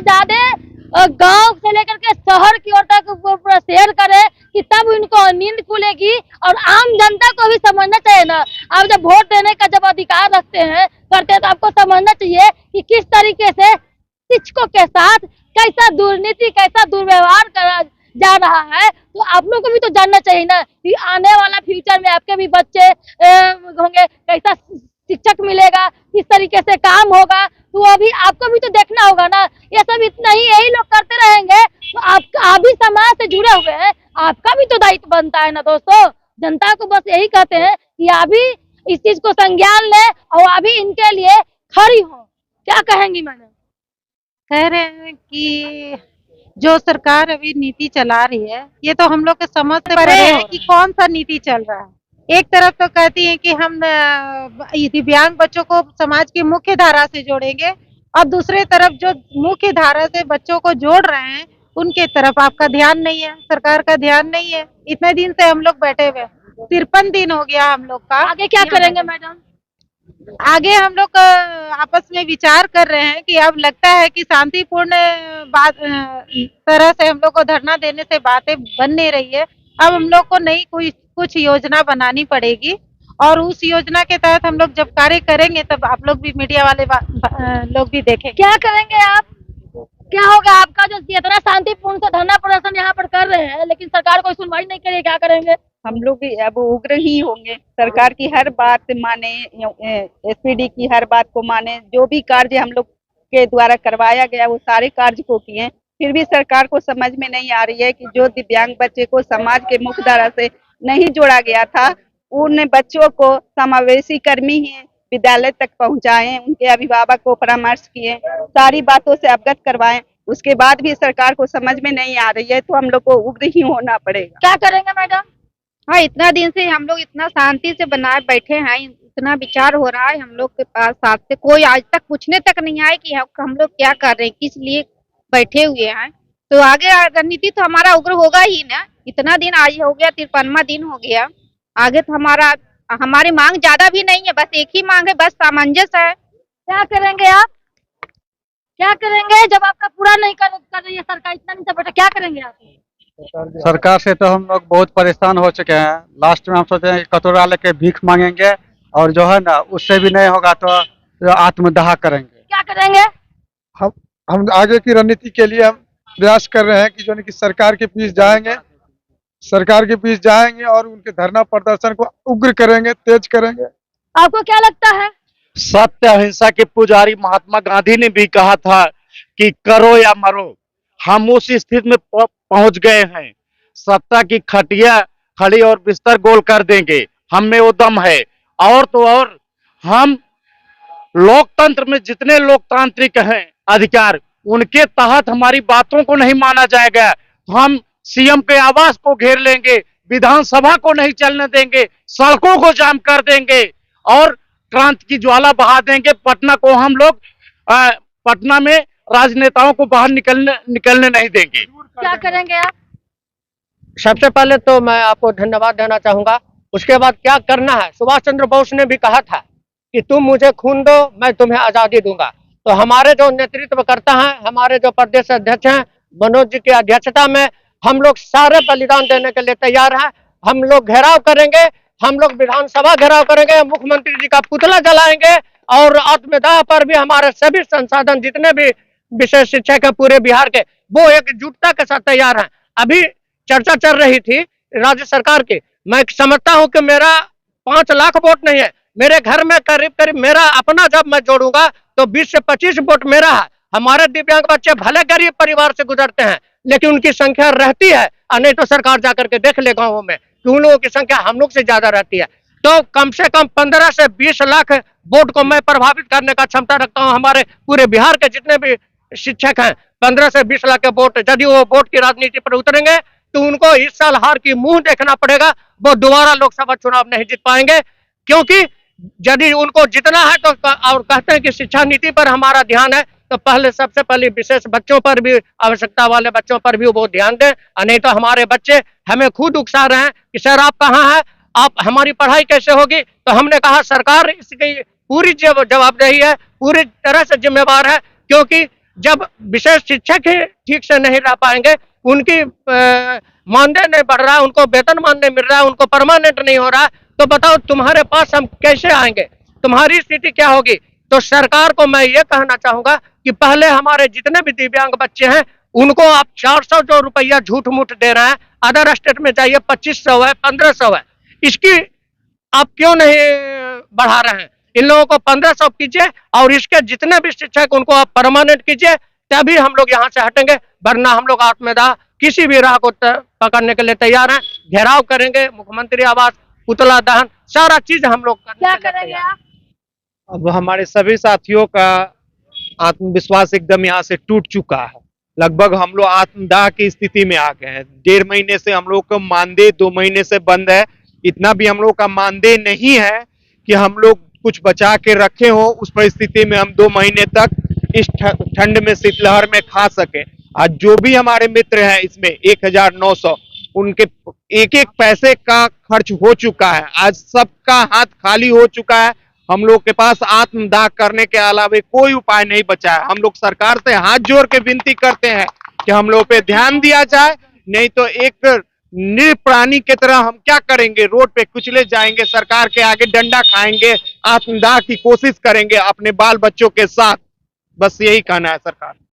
ज्यादा गांव से लेकर के शहर की ओर तक पूरा शेयर करे कि तब उनको नींद खुलेगी। और आम जनता को भी समझना चाहिए ना, आप जब वोट देने का जब अधिकार रखते हैं करते हैं तो आपको समझना चाहिए कि किस तरीके से शिक्षकों के साथ कैसा दुर्नीति कैसा दुर्व्यवहार करा जा रहा है। तो आप लोग को भी तो जानना चाहिए ना कि आने वाला फ्यूचर में आपके भी बच्चे होंगे, कैसा शिक्षक मिलेगा, किस तरीके से काम होगा, तो अभी आपको भी तो देखना होगा ना। ये सब इतना ही यही लोग करते रहेंगे तो आप भी समाज से जुड़े हुए हैं, आपका भी तो दायित्व बनता है ना दोस्तों। जनता को बस यही कहते हैं कि अभी इस चीज को संज्ञान ले और अभी इनके लिए खड़ी हो। क्या कहेंगी मैडम? कह रहे हैं कि जो सरकार अभी नीति चला रही है ये तो हम लोग के समझ से परे है कि कौन सा नीति चल रहा है। एक तरफ तो कहती है कि हम दिव्यांग बच्चों को समाज की मुख्य धारा से जोड़ेंगे और दूसरे तरफ जो मुख्य धारा से बच्चों को जोड़ रहे हैं उनके तरफ आपका ध्यान नहीं है, सरकार का ध्यान नहीं है। इतने दिन से हम लोग बैठे हुए, 53 दिन हो गया हम लोग का। आगे क्या करेंगे मैडम? आगे हम लोग आपस में विचार कर रहे हैं कि अब लगता है कि शांतिपूर्ण तरह से हम लोग को धरना देने से बातें बन नहीं रही है। अब हम लोग को नई कुछ योजना बनानी पड़ेगी और उस योजना के तहत हम लोग जब कार्य करेंगे तब आप लोग भी मीडिया वाले लोग भी देखेंगे। क्या करेंगे आप? क्या होगा आपका जो इतना शांतिपूर्ण से धरना प्रदर्शन यहाँ पर कर रहे हैं लेकिन सरकार कोई सुनवाई नहीं करेगी, क्या करेंगे? हम लोग भी अब उग्र ही होंगे, सरकार की हर बात माने, एसपीडी की हर बात को माने। जो भी कार्य हम लोग के द्वारा करवाया गया वो सारे कार्य को किए, फिर भी सरकार को समझ में नहीं आ रही है कि जो दिव्यांग बच्चे को समाज के मुख्य धारा से नहीं जोड़ा गया था उन बच्चों को समावेशी कर्मी ही विद्यालय तक पहुंचाएं, उनके अभिभावक को परामर्श किए, सारी बातों से अवगत करवाएं। उसके बाद भी सरकार को समझ में नहीं आ रही है तो हम लोग को उग्र ही होना पड़ेगा। क्या करेंगे मैडम? हाँ, इतना दिन से हम लोग इतना शांति से बनाए बैठे हैं, इतना विचार हो रहा है हम लोग के पास, साथ से कोई आज तक पूछने तक नहीं आए कि हम लोग क्या कर रहे हैं, किस लिए बैठे हुए हैं। तो आगे रणनीति तो हमारा उग्र होगा ही ना। इतना दिन आज हो गया, 53वां दिन हो गया। आगे तो हमारी मांग ज्यादा भी नहीं है, बस एक ही मांग है, बस सामंजस्य है। क्या करेंगे आप? क्या करेंगे जब आपका पूरा नहीं कर रही है सरकार? इतना दिन से बैठे क्या करेंगे आप? सरकार से तो हम लोग बहुत परेशान हो चुके हैं। लास्ट में हम सोचे हैं कि कटोरा लेके भीख मांगेंगे और जो है ना उससे भी नहीं होगा तो आत्मदाह करेंगे। क्या करेंगे? हम आगे की रणनीति के लिए हम प्रयास कर रहे हैं कि जो है कि सरकार के बीच जाएंगे और उनके धरना प्रदर्शन को उग्र करेंगे, तेज करेंगे। आपको क्या लगता है? सत्य अहिंसा के पुजारी महात्मा गांधी ने भी कहा था कि करो या मरो। हम उस स्थिति में पहुंच गए हैं। सत्ता की खटिया खड़ी और बिस्तर गोल कर देंगे, हम में वो दम है। और तो और हम लोकतंत्र में जितने लोकतांत्रिक हैं अधिकार, उनके तहत हमारी बातों को नहीं माना जाएगा। हम सीएम के आवास को घेर लेंगे, विधानसभा को नहीं चलने देंगे, सड़कों को जाम कर देंगे और क्रांति की ज्वाला बहा देंगे। पटना को हम लोग पटना में राजनेताओं को बाहर निकलने नहीं देंगे। क्या करेंगे आप? सबसे पहले तो मैं आपको धन्यवाद देना चाहूंगा। उसके बाद क्या करना है, सुभाष चंद्र बोस ने भी कहा था कि तुम मुझे खून दो, मैं तुम्हें आजादी दूंगा। तो हमारे जो नेतृत्व करता है, हमारे जो प्रदेश अध्यक्ष हैं मनोज जी की अध्यक्षता में, हम लोग सारे बलिदान देने के लिए तैयार हैं। हम लोग घेराव करेंगे, हम लोग विधानसभा घेराव करेंगे, मुख्यमंत्री जी का पुतला जलाएंगे और आत्मदाह पर भी हमारे सभी संसाधन जितने भी विशेष शिक्षक है पूरे बिहार के, वो एकजुटता के साथ तैयार हैं। अभी चर्चा चल रही थी राज्य सरकार की, मैं समझता हूं कि मेरा 5 लाख वोट नहीं है, मेरे घर में करीब मेरा अपना जब मैं जोड़ूंगा तो 20 से 25 वोट मेरा है। हमारे दिव्यांग बच्चे भले गरीब परिवार से गुजरते हैं लेकिन उनकी संख्या रहती है, और नहीं तो सरकार जाकर के देख ले गाँवों में कि उन लोगों की संख्या हम लोग से ज्यादा रहती है। तो कम से कम 15 से 20 लाख वोट को मैं प्रभावित करने का क्षमता रखता हूँ। हमारे पूरे बिहार के जितने भी शिक्षक हैं, 15 से 20 लाख के वोट, यदि वो वोट की राजनीति पर उतरेंगे तो उनको इस साल हार की मुंह देखना पड़ेगा। वो दोबारा लोकसभा चुनाव नहीं जीत पाएंगे, क्योंकि यदि उनको जितना है तो और कहते हैं कि शिक्षा नीति पर हमारा ध्यान है, तो पहले सबसे पहले विशेष बच्चों पर भी, आवश्यकता वाले बच्चों पर भी वो ध्यान दें। नहीं तो हमारे बच्चे हमें खुद उकसा रहे हैं कि सर आप कहाँ हैं, आप हमारी पढ़ाई कैसे होगी। तो हमने कहा सरकार इसकी पूरी जवाबदेही है, पूरी तरह से जिम्मेवार है, क्योंकि जब विशेष शिक्षक ही ठीक से नहीं रह पाएंगे, उनकी मानदेय नहीं बढ़ रहा है, उनको वेतनमान नहीं मिल रहा है, उनको परमानेंट नहीं हो रहा है, तो बताओ तुम्हारे पास हम कैसे आएंगे, तुम्हारी स्थिति क्या होगी। तो सरकार को मैं ये कहना चाहूंगा कि पहले हमारे जितने भी दिव्यांग बच्चे हैं उनको आप 400 जो रुपया झूठ मूठ दे रहे हैं, अदर स्टेट में जाइए 2500 है, 1500 है, इसकी आप क्यों नहीं बढ़ा रहे हैं। इन लोगों को 1500 कीजिए और इसके जितने भी शिक्षक उनको आप परमानेंट कीजिए, तभी हम लोग यहाँ से हटेंगे, वरना हम लोग आत्मदाह किसी भी राह को पकड़ने के लिए तैयार हैं। घेराव करेंगे, मुख्यमंत्री आवास, पुतला दहन, सारा चीज हम लोग क्या करेंगे आप? अब हमारे सभी साथियों का आत्मविश्वास एकदम यहाँ से टूट चुका है। लगभग हम लोग आत्मदाह की स्थिति में आ गए हैं। 1.5 महीने से हम लोग का मानदेय 2 महीने से बंद है। इतना भी हम लोग का मानदेय नहीं है कि हम लोग कुछ बचा के रखे हो। उस परिस्थिति में हम 2 महीने तक इस ठंड में शीतलहर में खा सके। आज जो भी हमारे मित्र हैं इसमें 1900, उनके एक एक पैसे का खर्च हो चुका है। आज सबका हाथ खाली हो चुका है। हम लोग के पास आत्मदाह करने के अलावा कोई उपाय नहीं बचा है। हम लोग सरकार से हाथ जोड़ के विनती करते हैं कि हम लोग पे ध्यान दिया जाए, नहीं तो एक निर्प्राणी की तरह हम क्या करेंगे, रोड पे कुचले जाएंगे, सरकार के आगे डंडा खाएंगे, आत्मदाह की कोशिश करेंगे अपने बाल बच्चों के साथ। बस यही कहना है सरकार।